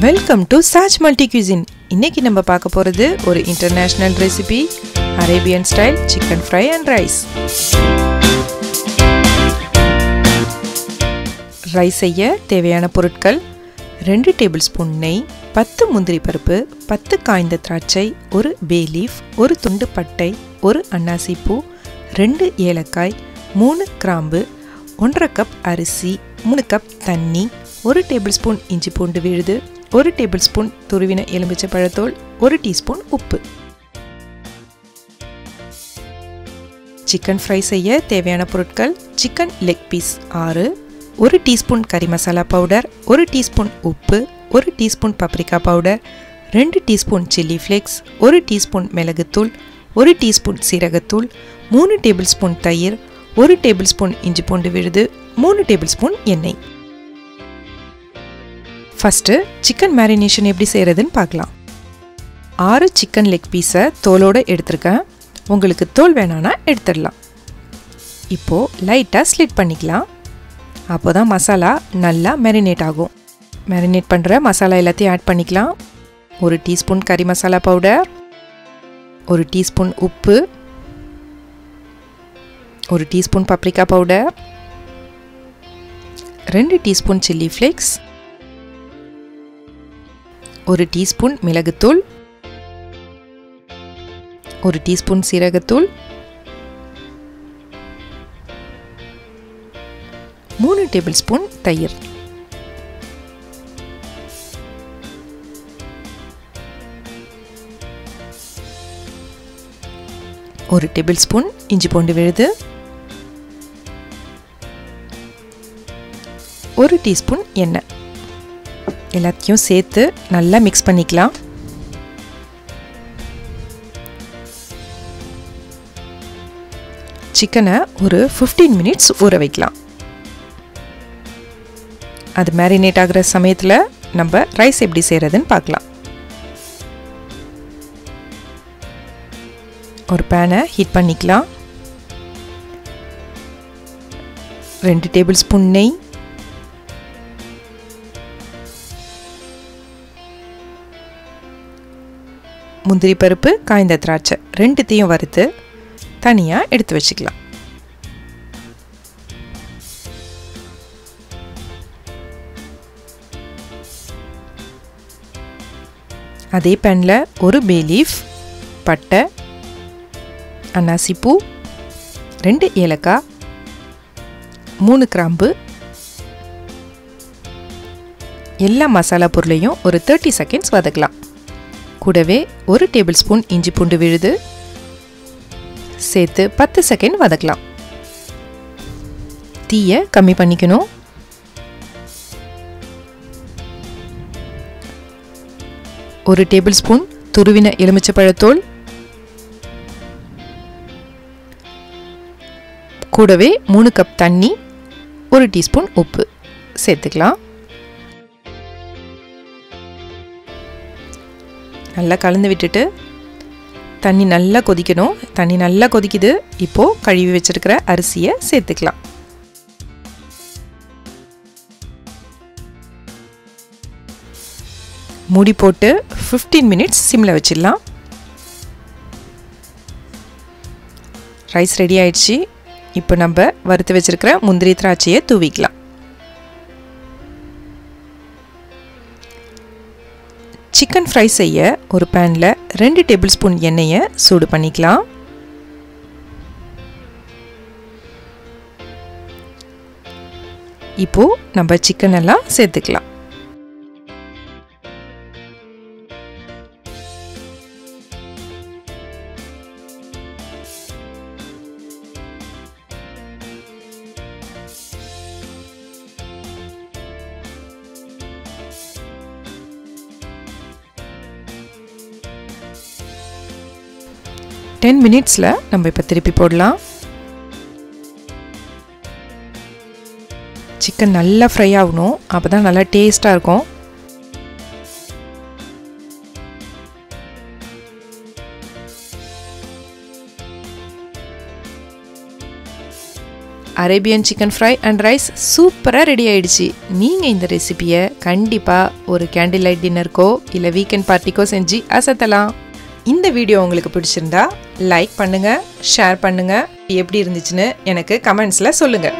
Welcome to சாச் multi cuisine. இன்னைக்கு நம்ம பார்க்க போறது ஒரு international recipe, Arabian style chicken fry and rise. Rice செய்ய தேவையான பொருட்கள்: 2 டேபிள்ஸ்பூன் நெய், 10 முந்திரி பருப்பு, 10 காய்ந்த திராட்சை, 1 பே லீஃப், 1 துண்டு பட்டை, 1 அன்னாசி பூ, 2 ஏலக்காய், 3 கிராம்பு, 1/2 கப் அரிசி, 3 கப் தண்ணி, 1 டேபிள்ஸ்பூன் இஞ்சி பூண்டு விழுது, 1 டேபிள்ஸ்பூன் துருவின எலுமிச்சை பழத்தோல், 1 டீஸ்பூன் உப்பு. சிக்கன் ஃப்ரை செய்ய தேவையான பொருட்கள்: சிக்கன் லெக் பீஸ் 6, 1 டீஸ்பூன் கறி மசாலா பவுடர், 1 டீஸ்பூன் உப்பு, 1 teaspoon paprika powder, 2 teaspoon chilli flakes, 1 teaspoon மிளகுத்தூள், 1 டீஸ்பூன் சீரகத்தூள், 3 டேபிள்ஸ்பூன் தயிர், 1 டேபிள்ஸ்பூன் இஞ்சி பூண்டு விழுது, 3 டேபிள்ஸ்பூன் எண்ணெய். ஃபஸ்ட்டு சிக்கன் மேரினேஷன் எப்படி செய்கிறதுன்னு பார்க்கலாம். 6 சிக்கன் லெக் பீஸை தோலோடு எடுத்துருக்கேன். உங்களுக்கு தோல் வேணான்னா எடுத்துடலாம். இப்போது லைட்டாக ஸ்லிட் பண்ணிக்கலாம். அப்போ தான் மசாலா நல்லா மேரினேட் ஆகும். மேரினேட் பண்ணுற மசாலா எல்லாத்தையும் ஆட் பண்ணிக்கலாம். 1 டீஸ்பூன் கறி மசாலா பவுடர், 1 டீஸ்பூன் உப்பு, 1 teaspoon paprika powder, 2 teaspoon chilli flakes, 1 teaspoon மிளகுத்தூள், 1 டீஸ்பூன் சீரகத்தூள், 3 டேபிள்ஸ்பூன் தயிர். ஒரு டேபிள்ஸ்பூன் இஞ்சி பூண்டு விழுது, 1 டீஸ்பூன் எண்ணெய். எல்லாத்தையும் சேர்த்து நல்லா மிக்ஸ் பண்ணிக்கலாம். சிக்கனை ஒரு 15 மினிட்ஸ் ஊற வைக்கலாம். அது மேரினேட் ஆகிற சமயத்தில் நம்ம ரைஸ் எப்படி செய்கிறதுன்னு பார்க்கலாம். ஒரு பேனை ஹீட் பண்ணிக்கலாம். 2 டேபிள்ஸ்பூன் நெய், முந்திரி பருப்பு, காய்ந்த திராட்சை ரெண்டுத்தையும் வறுத்து தனியாக எடுத்து வச்சுக்கலாம். அதே பேனில் 1 பே லீஃப், பட்டை, அன்னாசி பூ, 2 ஏலக்காய், 3 கிராம்பு, எல்லா மசாலா பொருளையும் ஒரு 30 செகண்ட்ஸ் வதக்கலாம். கூடவே 1 டேபிள்ஸ்பூன் இஞ்சி பூண்டு விழுது சேர்த்து 10 செகண்ட் வதக்கலாம். தீயை கம்மி பண்ணிக்கணும். ஒரு டேபிள்ஸ்பூன் துருவின எலுமிச்சை பழத்தோல், கூடவே 3 கப் தண்ணி, 1 டீஸ்பூன் உப்பு சேர்த்துக்கலாம். நல்லா கலந்து விட்டுட்டு தண்ணி நல்லா கொதிக்கணும். தண்ணி நல்லா கொதிக்குது. இப்போது கழுவி வச்சிருக்கிற அரிசியை சேர்த்துக்கலாம். மூடி போட்டு 15 மினிட்ஸ் சிம்மில் வச்சிடலாம். ரைஸ் ரெடி ஆயிடுச்சு. இப்போ நம்ம வறுத்து வச்சிருக்கிற முந்திரி திராட்சையை தூவிக்கலாம். சிக்கன் ஃப்ரை செய்ய ஒரு பேனில் 2 டேபிள்ஸ்பூன் எண்ணெயை சூடு பண்ணிக்கலாம். இப்போது நம்ம சிக்கன் எல்லாம் சேர்த்துக்கலாம். டென் மினிட்ஸில் நம்ம இப்போ திருப்பி போடலாம். சிக்கன் நல்லா ஃப்ரை ஆகணும். அப்போ தான் நல்லா டேஸ்ட்டாக இருக்கும். Arabian chicken fry and rise சூப்பராக ரெடி ஆயிடுச்சு. நீங்கள் இந்த ரெசிபியை கண்டிப்பாக ஒரு கேண்டில் லைட் டின்னருக்கோ இல்லை வீக்கெண்ட் பார்ட்டிக்கோ செஞ்சு அசத்தலாம். இந்த வீடியோ உங்களுக்கு பிடிச்சிருந்தா லைக் பண்ணுங்கள், ஷேர் பண்ணுங்கள். எப்படி இருந்துச்சுன்னு எனக்கு கமெண்ட்ஸில் சொல்லுங்கள்.